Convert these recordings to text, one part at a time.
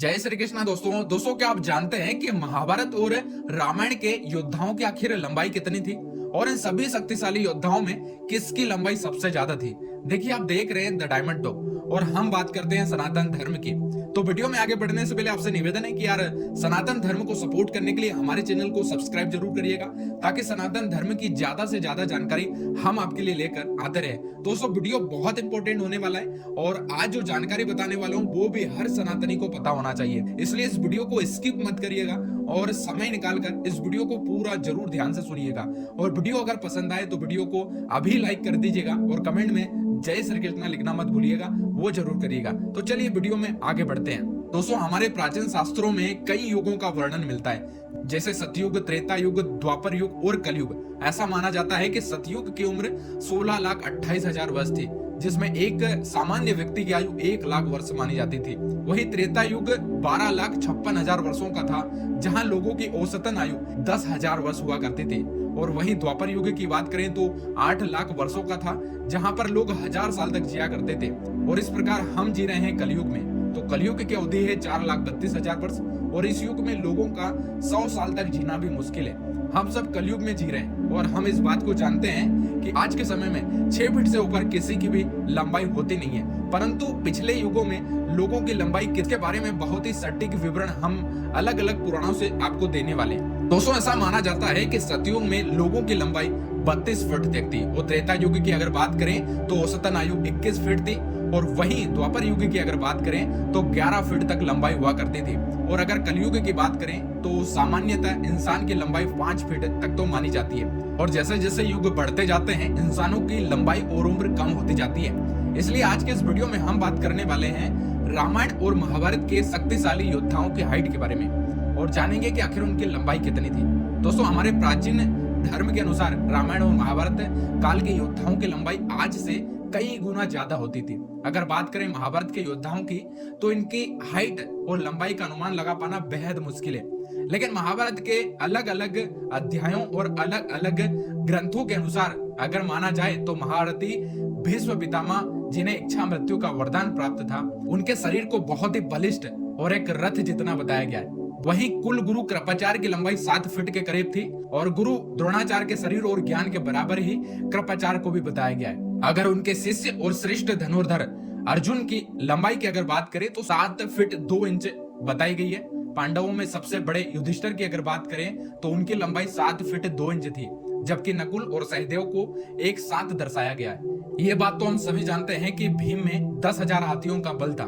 जय श्री कृष्णा। दोस्तों क्या आप जानते हैं कि महाभारत और रामायण के योद्धाओं की आखिर लंबाई कितनी थी और इन सभी शक्तिशाली योद्धाओं में किसकी लंबाई सबसे ज्यादा थी? देखिए, आप देख रहे हैं द डायमंड टॉप और हम बात करते हैं सनातन धर्म की। तो वीडियो में आगे बढ़ने से पहले आपसे निवेदन है कि यार सनातन धर्म को सपोर्ट करने के लिए हमारे चैनल को सब्सक्राइब जरूर करिएगा, ताकि सनातन धर्म की ज्यादा से ज्यादा जानकारी हम आपके लिए लेकर आते रहे। दोस्तों, वीडियो बहुत इंपॉर्टेंट होने वाला है और आज जो जानकारी बताने वाला हूँ वो भी हर सनातनी को पता होना चाहिए, इसलिए इस वीडियो को स्किप मत करिएगा और समय निकालकर इस वीडियो को पूरा जरूर ध्यान से सुनिएगा। और वीडियो अगर पसंद आए तो वीडियो को अभी लाइक कर दीजिएगा और कमेंट में जय श्री कृष्णा लिखना मत भूलिएगा, वो जरूर करिएगा। तो चलिए वीडियो में आगे बढ़ते हैं। दोस्तों, हमारे प्राचीन शास्त्रों में कई युगों का वर्णन मिलता है, जैसे सतयुग, त्रेता युग, द्वापर युग और कलयुग। ऐसा माना जाता है कि सतयुग की उम्र 16,28,000 वर्ष थी, जिसमें एक सामान्य व्यक्ति की आयु 1,00,000 वर्ष मानी जाती थी। वही त्रेता युग 12,56,000 वर्षों का था, जहां लोगों की औसतन आयु 10,000 वर्ष हुआ करती थी। और वही द्वापर युग की बात करें तो 8,00,000 वर्षों का था, जहां पर लोग 1000 साल तक जिया करते थे। और इस प्रकार हम जी रहे हैं कलयुग में। तो कलयुग की अवधि है 4,32,000 वर्ष और इस युग में लोगों का 100 साल तक जीना भी मुश्किल है। हम सब कलयुग में जी रहे हैं और हम इस बात को जानते हैं कि आज के समय में 6 फीट से ऊपर किसी की भी लंबाई होती नहीं है, परंतु पिछले युगों में लोगों की लंबाई किसके बारे में बहुत ही सटीक विवरण हम अलग अलग पुराणों से आपको देने वाले हैं। दोस्तों, ऐसा माना जाता है कि सतयुग में लोगों की लंबाई 32 फीट तक थी और त्रेता युग की अगर बात करें तो औसतन आयु 21 फीट थी। और वहीं द्वापर युग की अगर बात करें तो 11 फीट तक लंबाई हुआ करती थी। और अगर कलयुग की बात करें तो सामान्यतः इंसान की लंबाई 5 फीट तक तो मानी जाती है। और जैसे जैसे युग बढ़ते जाते हैं इंसानों की लंबाई और उम्र कम होती जाती है। इसलिए आज के इस वीडियो में हम बात करने वाले हैं रामायण और महाभारत के शक्तिशाली योद्धाओं की हाइट के बारे में और जानेंगे कि आखिर उनकी लंबाई कितनी थी। दोस्तों, हमारे प्राचीन धर्म के अनुसार रामायण और महाभारत काल के योद्धाओं की लंबाई आज से कई गुना ज्यादा होती थी। अगर बात करें महाभारत के योद्धाओं की तो इनकी हाइट और लंबाई का अनुमान लगा पाना बेहद मुश्किल है। लेकिन महाभारत के अलग अलग अध्यायों और अलग अलग ग्रंथों के अनुसार अगर माना जाए तो महारथी भीष्म पितामह, जिन्हें इच्छा मृत्यु का वरदान प्राप्त था, उनके शरीर को बहुत ही बलिष्ठ और एक रथ जितना बताया गया है। वहीं कुल गुरु कृपाचार्य की लंबाई 7 फीट के करीब थी और गुरु द्रोणाचार्य के शरीर और ज्ञान के बराबर ही कृपाचार्य को भी बताया गया है। अगर उनके शिष्य और श्रेष्ठ धनुर्धर अर्जुन की लंबाई की अगर बात करें तो 7 फीट 2 इंच बताई गई है। पांडवों में सबसे बड़े युधिष्ठिर की अगर बात करें तो उनकी लंबाई 7 फीट 2 इंच थी, जबकि नकुल और सहदेव को एक साथ दर्शाया गया है। ये बात तो हम सभी जानते हैं कि भीम में 10,000 हाथियों का बल था,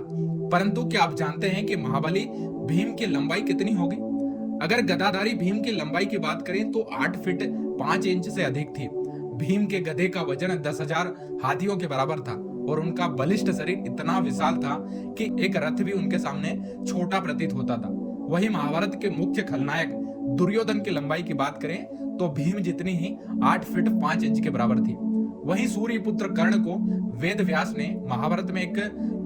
परंतु क्या आप जानते हैं कि महाबली भीम की लंबाई कितनी होगी? अगर गदाधारी भीम की लंबाई की बात करें तो 8 फीट 5 इंच से अधिक थी। भीम के गधे का वजन 10,000 हाथियों के बराबर था और उनका बलिष्ठ शरीर इतना विशाल था कि एक रथ भी उनके सामने छोटा प्रतीत होता था। वही महाभारत के मुख्य खलनायक दुर्योधन की लंबाई की बात करें तो भीम जितनी ही 8 फीट 5 इंच के बराबर थी। वहीं सूर्य पुत्र कर्ण को वेद व्यास ने महाभारत में एक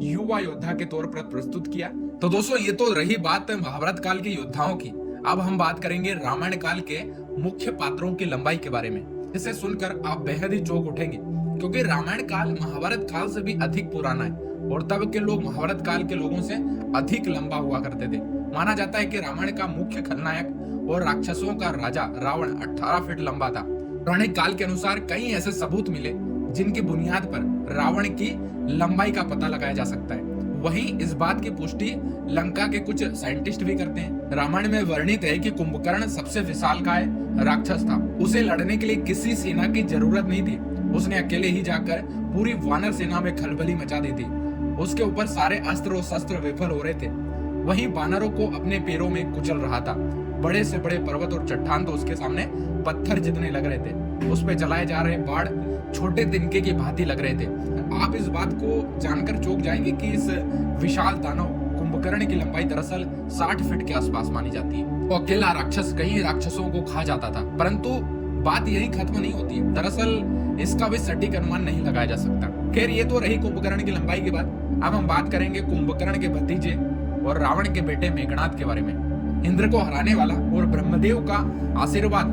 युवा योद्धा के तौर पर प्रस्तुत किया। तो दोस्तों, ये तो रही बात महाभारत काल के योद्धाओं की। अब हम बात करेंगे रामायण काल के मुख्य पात्रों की लंबाई के बारे में, जिसे सुनकर आप बेहद ही चौंक उठेंगे, क्योंकि रामायण काल महाभारत काल से भी अधिक पुराना है और तब के लोग महाभारत काल के लोगों से अधिक लंबा हुआ करते थे। माना जाता है कि रामायण का मुख्य खलनायक और राक्षसों का राजा रावण 18 फीट लंबा था। पौराणिक काल के अनुसार कई ऐसे सबूत मिले जिनकी बुनियाद पर रावण की लंबाई का पता लगाया जा सकता है। वहीं इस बात की पुष्टि लंका के कुछ साइंटिस्ट भी करते हैं। रामायण में वर्णित है कि कुंभकर्ण सबसे विशालकाय राक्षस था। उसे लड़ने के लिए किसी सेना की जरूरत नहीं थी, उसने अकेले ही जाकर पूरी वानर सेना में खलबली मचा दी थी। उसके ऊपर सारे अस्त्र और शस्त्र विफल हो रहे थे। वहीं वानरों को अपने पैरों में कुचल रहा था। बड़े से बड़े पर्वत और चट्टान तो उसके सामने पत्थर जितने लग रहे थे। उस पे चलाए जा रहे बाढ़ छोटे तिनके की भांति लग रहे थे। आप इस बात को जानकर चौंक जाएंगे कि इस विशाल दानव कुंभकर्ण की लंबाई दरअसल 60 फीट के आसपास मानी जाती है। वो अकेला राक्षस कई राक्षसों को खा जाता था, परंतु बात यही खत्म नहीं होती है। दरअसल इसका भी सटीक अनुमान नहीं लगाया जा सकता। खैर, ये तो रही कुंभकर्ण की लंबाई की बात। अब हम बात करेंगे कुंभकर्ण के भतीजे और रावण के बेटे मेघनाद के बारे में। इंद्र को हराने वाला और ब्रह्मदेव का आशीर्वाद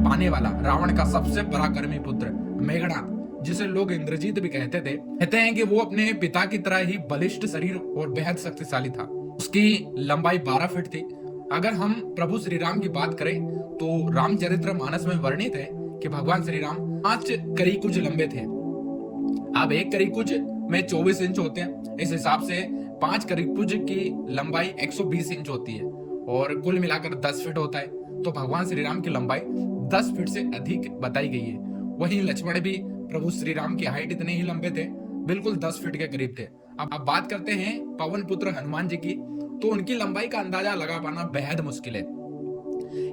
पाने वाला रावण का सबसे पराक्रमी पुत्र मेघनाद, जिसे लोग इंद्रजीत भी कहते हैं कि वो अपने पिता की तरह ही बलिष्ठ शरीर और बेहद शक्तिशाली था। उसकी लंबाई 12 फीट थी। अगर हम प्रभु श्री राम की बात करें तो रामचरितमानस में वर्णित है कि भगवान श्री राम 5 करीकुज लंबे थे। अब एक करीकुज में 24 इंच होते हैं, इस हिसाब से 5 करीकुज की लंबाई 120 इंच होती है और कुल मिलाकर 10 फीट होता है। तो भगवान श्री राम की लंबाई 10 फीट से अधिक बताई गई है। वहीं लक्ष्मण भी प्रभु श्री राम की हाइट इतने ही लंबे थे, बिल्कुल 10 फीट के करीब थे। अब बात करते हैं पवन पुत्र हनुमान जी की, तो उनकी लंबाई का अंदाजा लगा पाना बेहद मुश्किल है,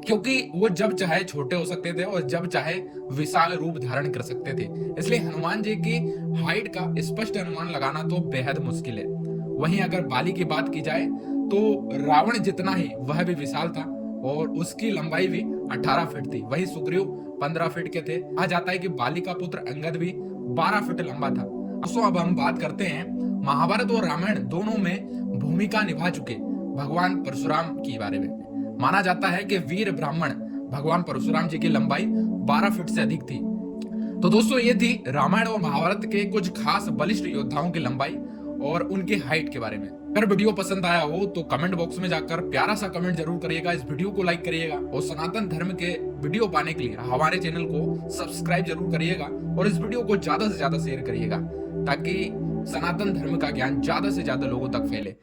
क्योंकि वो जब चाहे छोटे हो सकते थे और जब चाहे विशाल रूप धारण कर सकते थे। इसलिए हनुमान जी की हाइट का स्पष्ट अनुमान लगाना तो बेहद मुश्किल है। वहीं अगर बाली की बात की जाए तो रावण जितना ही वह भी विशाल था और उसकी लंबाई भी 18 फीट थी। वही सुग्रीव 15 फीट के थे। कहा जाता है कि बाली का पुत्र अंगद भी 12 फीट लंबा था। दोस्तों अब हम बात करते हैं महाभारत और रामायण दोनों में भूमिका निभा चुके भगवान परशुराम के बारे में। माना जाता है कि वीर ब्राह्मण भगवान परशुराम जी की लंबाई 12 फीट से अधिक थी। तो दोस्तों ये थी रामायण और महाभारत के कुछ खास बलिष्ठ योद्धाओं की लंबाई और उनके हाइट के बारे में। अगर वीडियो पसंद आया हो तो कमेंट बॉक्स में जाकर प्यारा सा कमेंट जरूर करिएगा, इस वीडियो को लाइक करिएगा और सनातन धर्म के वीडियो पाने के लिए हमारे चैनल को सब्सक्राइब जरूर करिएगा और इस वीडियो को ज्यादा से ज्यादा शेयर करिएगा ताकि सनातन धर्म का ज्ञान ज्यादा से ज्यादा लोगों तक फैले।